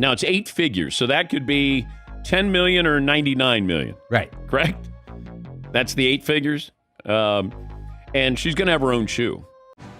Now, it's 8 figures, so that could be 10 million or 99 million. Right. Correct? That's the 8 figures. And she's going to have her own shoe.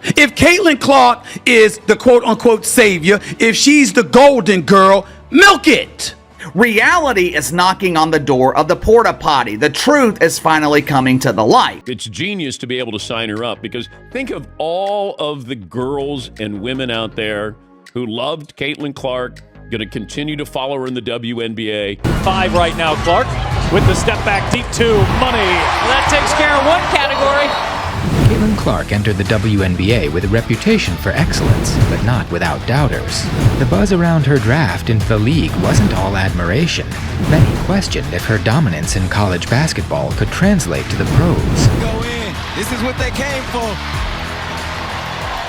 If Caitlin Clark is the quote-unquote savior, if she's the golden girl, milk it. Reality is knocking on the door of the porta potty. The truth is finally coming to the light. It's genius to be able to sign her up, because think of all of the girls and women out there who loved Caitlin Clark, going to continue to follow her in the WNBA. 5 right now, Clark with the step back deep 2, money. That takes care of one category. Caitlin Clark entered the WNBA with a reputation for excellence, but not without doubters. The buzz around her draft into the league wasn't all admiration. Many questioned if her dominance in college basketball could translate to the pros. Go in. This is what they came for.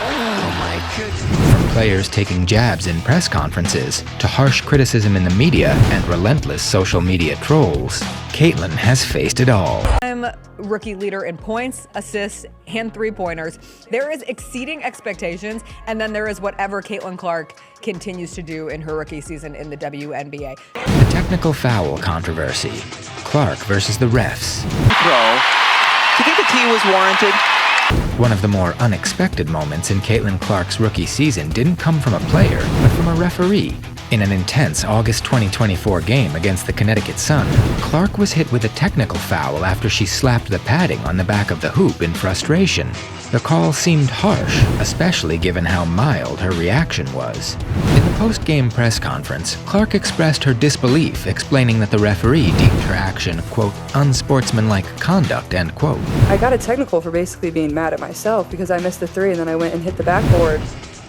Oh my goodness. From players taking jabs in press conferences, to harsh criticism in the media and relentless social media trolls, Caitlin has faced it all. I'm rookie leader in points, assists, and three-pointers. There is exceeding expectations, and then there is whatever Caitlin Clark continues to do in her rookie season in the WNBA. The technical foul controversy. Clark versus the refs. Throw. Do you think the tee was warranted? One of the more unexpected moments in Caitlin Clark's rookie season didn't come from a player, but from a referee. In an intense August 2024 game against the Connecticut Sun, Clark was hit with a technical foul after she slapped the padding on the back of the hoop in frustration. The call seemed harsh, especially given how mild her reaction was. In the post-game press conference, Clark expressed her disbelief, explaining that the referee deemed her action, quote, unsportsmanlike conduct, end quote. I got a technical for basically being mad at myself because I missed the 3 and then I went and hit the backboard.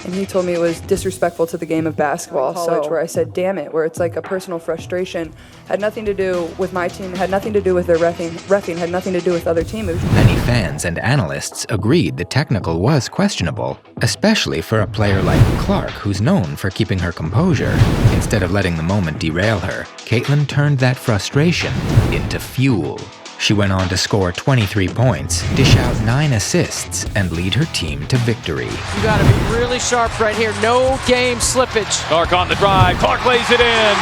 And he told me it was disrespectful to the game of basketball, college, where I said, damn it, where it's like a personal frustration. Had nothing to do with my team, had nothing to do with their reffing, had nothing to do with other teams. Many fans and analysts agreed the technical was questionable, especially for a player like Clark, who's known for keeping her composure. Instead of letting the moment derail her, Caitlin turned that frustration into fuel. She went on to score 23 points, dish out 9 assists, and lead her team to victory. You got to be really sharp right here. No game slippage. Clark on the drive. Clark lays it in.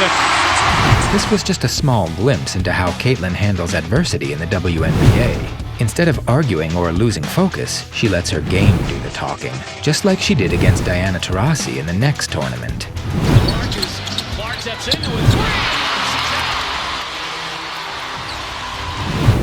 This was just a small glimpse into how Caitlin handles adversity in the WNBA. Instead of arguing or losing focus, she lets her game do the talking, just like she did against Diana Taurasi in the next tournament. Clark steps into it.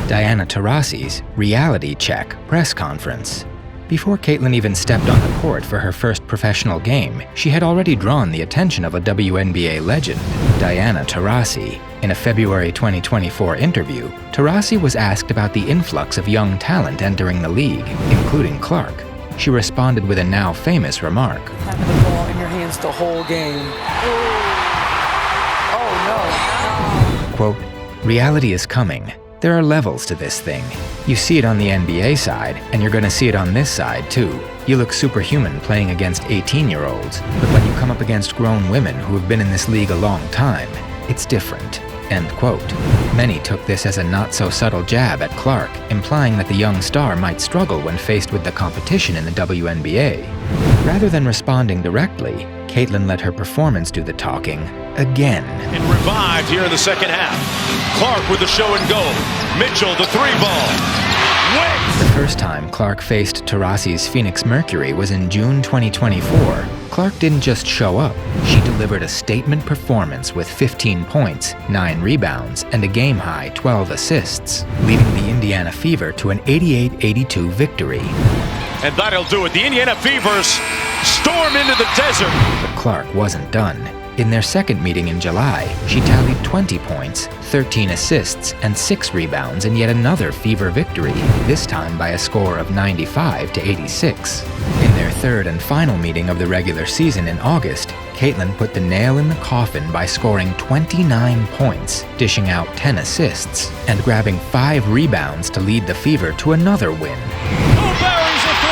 Diana Taurasi's reality check press conference. Before Caitlin even stepped on the court for her first professional game, she had already drawn the attention of a WNBA legend, Diana Taurasi. In a February 2024 interview, Taurasi was asked about the influx of young talent entering the league, including Clark. She responded with a now famous remark. Having the ball in your hands the whole game. Oh no. Quote, reality is coming. There are levels to this thing. You see it on the NBA side, and you're going to see it on this side too. You look superhuman playing against 18-year-olds, but when you come up against grown women who have been in this league a long time, it's different. End quote. Many took this as a not-so-subtle jab at Clark, implying that the young star might struggle when faced with the competition in the WNBA. Rather than responding directly, Caitlin let her performance do the talking again. And revived here in the second half. Clark with the show and go. Mitchell, the 3-ball. The first time Clark faced Taurasi's Phoenix Mercury was in June 2024. Clark didn't just show up, she delivered a statement performance with 15 points, 9 rebounds, and a game-high 12 assists, leading the Indiana Fever to an 88-82 victory. And that'll do it. The Indiana Fevers storm into the desert. But Clark wasn't done. In their second meeting in July, she tallied 20 points, 13 assists, and 6 rebounds in yet another Fever victory, this time by a score of 95-86. In their third and final meeting of the regular season in August, Caitlin put the nail in the coffin by scoring 29 points, dishing out 10 assists, and grabbing 5 rebounds to lead the Fever to another win. Who buries a 3?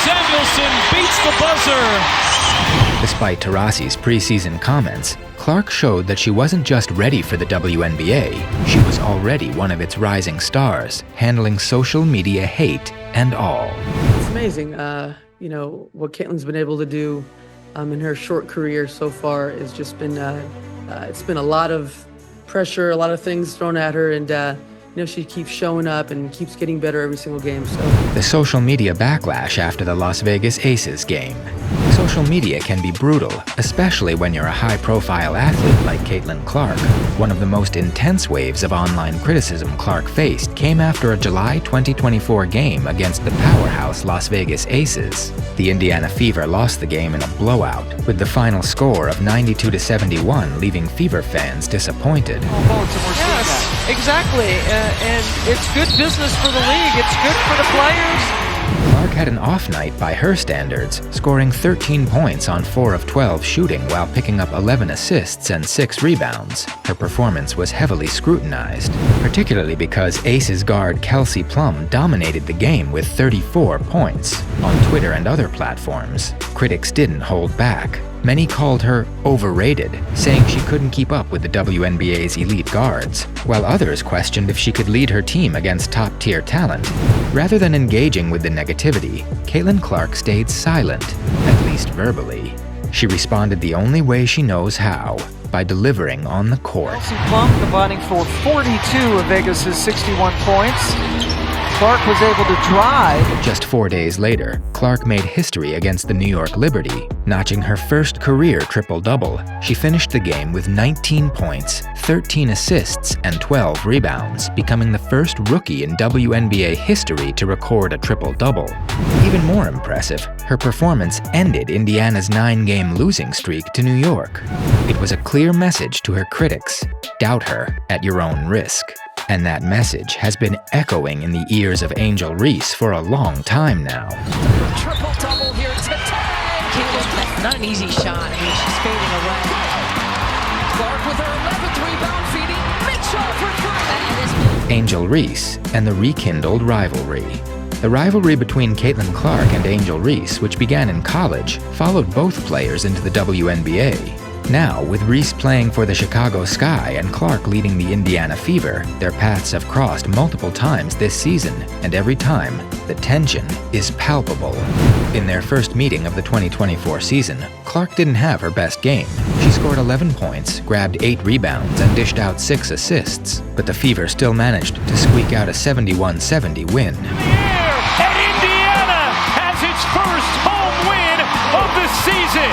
Samuelson beats the buzzer. Despite Taurasi's preseason comments, Clark showed that she wasn't just ready for the WNBA, she was already one of its rising stars, handling social media hate and all. It's amazing, what Caitlin's been able to do in her short career so far has just been, it's been a lot of pressure, a lot of things thrown at her, and she keeps showing up and keeps getting better every single game. So the social media backlash after the Las Vegas Aces game. Social media can be brutal, especially when you're a high-profile athlete like Caitlin Clark. One of the most intense waves of online criticism Clark faced came after a July 2024 game against the powerhouse Las Vegas Aces. The Indiana Fever lost the game in a blowout, with the final score of 92-71 leaving Fever fans disappointed. Yes, exactly. And it's good business for the league. It's good for the players. Clark had an off night by her standards, scoring 13 points on 4 of 12 shooting while picking up 11 assists and 6 rebounds. Her performance was heavily scrutinized, particularly because Aces guard Kelsey Plum dominated the game with 34 points. On Twitter and other platforms, critics didn't hold back. Many called her overrated, saying she couldn't keep up with the WNBA's elite guards, while others questioned if she could lead her team against top-tier talent. Rather than engaging with the negativity, Caitlin Clark stayed silent, at least verbally. She responded the only way she knows how, by delivering on the court. Kelsey Plum combining for 42 of Vegas' 61 points. Clark was able to drive. Just 4 days later, Clark made history against the New York Liberty, notching her first career triple-double. She finished the game with 19 points, 13 assists, and 12 rebounds, becoming the first rookie in WNBA history to record a triple-double. Even more impressive, her performance ended Indiana's 9-game losing streak to New York. It was a clear message to her critics: doubt her at your own risk. And that message has been echoing in the ears of Angel Reese for a long time now. Triple-double here today. Not an easy shot. I mean, she's fading away. Clark with her 11th rebound, feeding Mitchell for 3. Angel Reese and the rekindled rivalry. The rivalry between Caitlin Clark and Angel Reese, which began in college, followed both players into the WNBA. Now, with Reese playing for the Chicago Sky and Clark leading the Indiana Fever, their paths have crossed multiple times this season, and every time, the tension is palpable. In their first meeting of the 2024 season, Clark didn't have her best game. She scored 11 points, grabbed 8 rebounds, and dished out 6 assists, but the Fever still managed to squeak out a 71-70 win. And Indiana has its first home win of the season.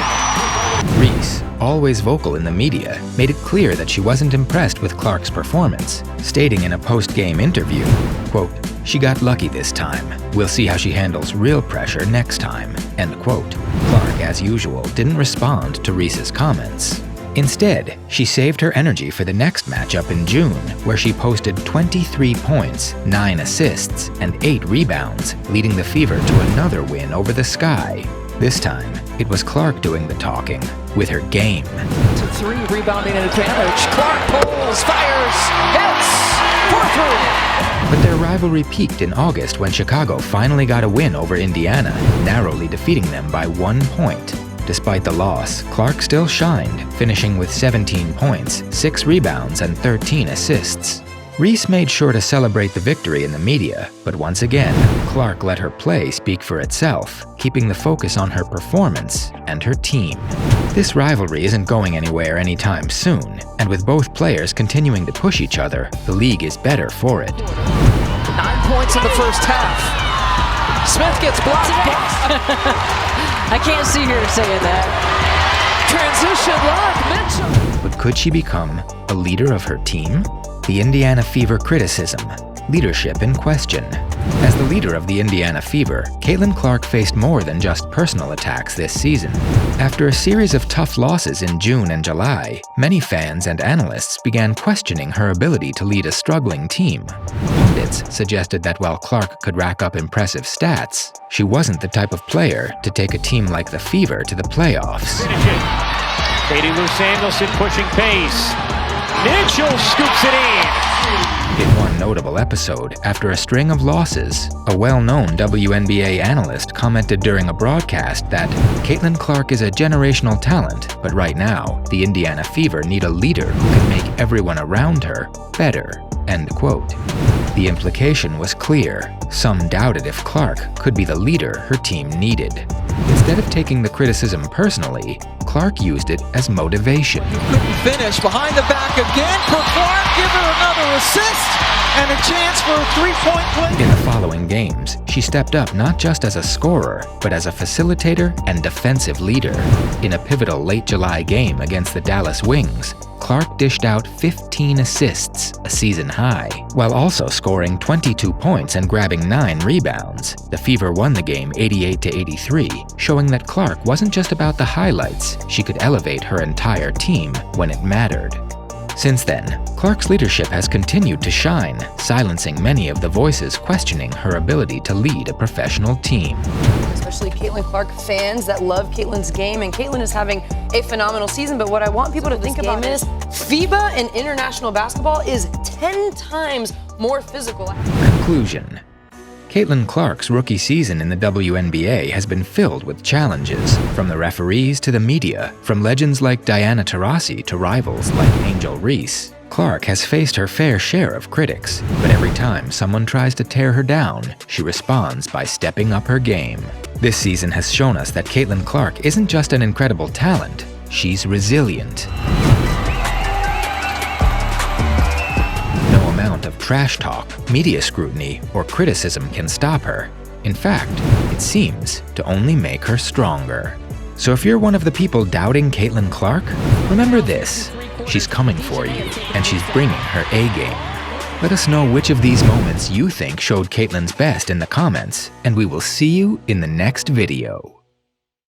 Reese, always vocal in the media, made it clear that she wasn't impressed with Clark's performance, stating in a post-game interview, quote, "She got lucky this time. We'll see how she handles real pressure next time," end quote. Clark, as usual, didn't respond to Reese's comments. Instead, she saved her energy for the next matchup in June, where she posted 23 points, 9 assists, and 8 rebounds, leading the Fever to another win over the Sky. This time, it was Clark doing the talking, with her game. To 3, rebounding advantage. Clark pulls, fires, hits, 4-3. But their rivalry peaked in August when Chicago finally got a win over Indiana, narrowly defeating them by 1 point. Despite the loss, Clark still shined, finishing with 17 points, 6 rebounds, and 13 assists. Reese made sure to celebrate the victory in the media, but once again, Clark let her play speak for itself, keeping the focus on her performance and her team. This rivalry isn't going anywhere anytime soon, and with both players continuing to push each other, the league is better for it. 9 points in the first half. Smith gets blocked. I can't see her saying that. Transition lock, Mitchell. But could she become a leader of her team? The Indiana Fever criticism, leadership in question. As the leader of the Indiana Fever, Caitlin Clark faced more than just personal attacks this season. After a series of tough losses in June and July, many fans and analysts began questioning her ability to lead a struggling team. Pundits suggested that while Clark could rack up impressive stats, she wasn't the type of player to take a team like the Fever to the playoffs. Katie Lou Samuelson pushing pace. Mitchell scoops it in. In one notable episode, after a string of losses, a well-known WNBA analyst commented during a broadcast that Caitlin Clark is a generational talent, but right now, the Indiana Fever need a leader who can make everyone around her better. End quote. The implication was clear. Some doubted if Clark could be the leader her team needed. Instead of taking the criticism personally, Clark used it as motivation. Couldn't finish. Behind the back again for Clark. Give her another assist and a chance for a three-point play. In the following games, she stepped up not just as a scorer, but as a facilitator and defensive leader. In a pivotal late July game against the Dallas Wings, Clark dished out 15 assists, a season high, while also scoring 22 points and grabbing 9 rebounds. The Fever won the game 88-83, showing that Clark wasn't just about the highlights, she could elevate her entire team when it mattered. Since then, Clark's leadership has continued to shine, silencing many of the voices questioning her ability to lead a professional team. Especially Caitlin Clark fans that love Caitlin's game, and Caitlin is having a phenomenal season, but what I want people to think about is FIBA and international basketball is 10 times more physical. Conclusion. Caitlin Clark's rookie season in the WNBA has been filled with challenges, from the referees to the media, from legends like Diana Taurasi to rivals like Angel Reese. Clark has faced her fair share of critics, but every time someone tries to tear her down, she responds by stepping up her game. This season has shown us that Caitlin Clark isn't just an incredible talent, she's resilient. No amount of trash talk, media scrutiny, or criticism can stop her. In fact, it seems to only make her stronger. So if you're one of the people doubting Caitlin Clark, remember this: she's coming for you, and she's bringing her A game. Let us know which of these moments you think showed Caitlin's best in the comments, and we will see you in the next video.